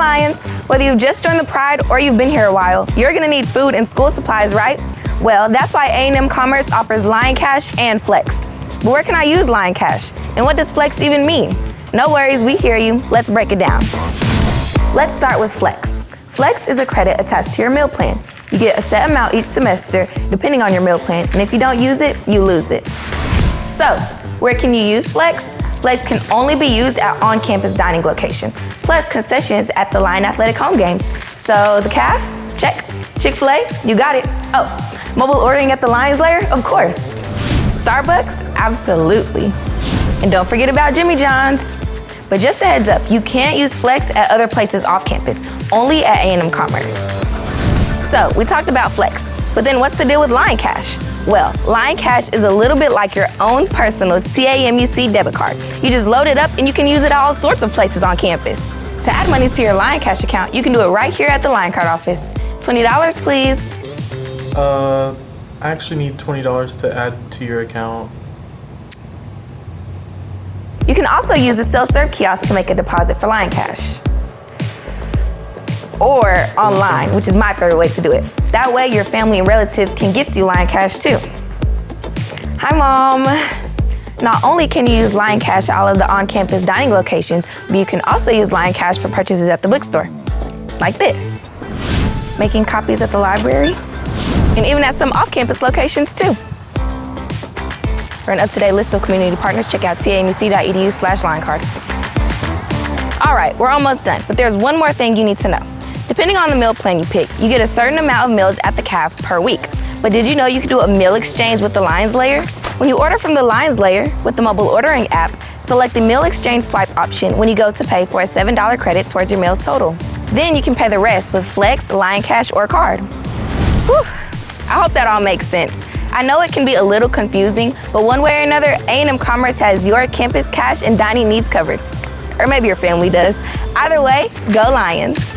Lions! Whether you've just joined the Pride or you've been here a while, you're gonna need food and school supplies, right? Well, that's why A&M Commerce offers Lion Cash and Flex. But where can I use Lion Cash? And what does Flex even mean? No worries, we hear you. Let's break it down. Let's start with Flex. Flex is a credit attached to your meal plan. You get a set amount each semester depending on your meal plan, and if you don't use it, you lose it. So, where can you use Flex? Flex can only be used at on-campus dining locations, plus concessions at the Lion Athletic home games. So the CAF? Check. Chick-fil-A? You got it. Oh, mobile ordering at the Lions Lair? Of course. Starbucks? Absolutely. And don't forget about Jimmy John's. But just a heads up, you can't use Flex at other places off campus, only at A&M Commerce. So we talked about Flex, but then what's the deal with Lion Cash? Well, Lion Cash is a little bit like your own personal CAMUC debit card. You just load it up and you can use it at all sorts of places on campus. To add money to your Lion Cash account, you can do it right here at the Lion Card office. $20, please. I actually need $20 to add to your account. You can also use the self-serve kiosk to make a deposit for Lion Cash. Or online, which is my favorite way to do it. That way your family and relatives can gift you Lion Cash too. Hi, Mom. Not only can you use Lion Cash at all of the on-campus dining locations, but you can also use Lion Cash for purchases at the bookstore. Like this. Making copies at the library, and even at some off-campus locations too. For an up-to-date list of community partners, check out camuc.edu/LionCard. All right, we're almost done, but there's one more thing you need to know. Depending on the meal plan you pick, you get a certain amount of meals at the CAF per week. But did you know you can do a meal exchange with the Lions Layer? When you order from the Lions Layer with the mobile ordering app, select the meal exchange swipe option when you go to pay for a $7 credit towards your meal's total. Then you can pay the rest with Flex, Lion Cash, or card. Whew, I hope that all makes sense. I know it can be a little confusing, but one way or another, A&M Commerce has your campus cash and dining needs covered. Or maybe your family does. Either way, go Lions.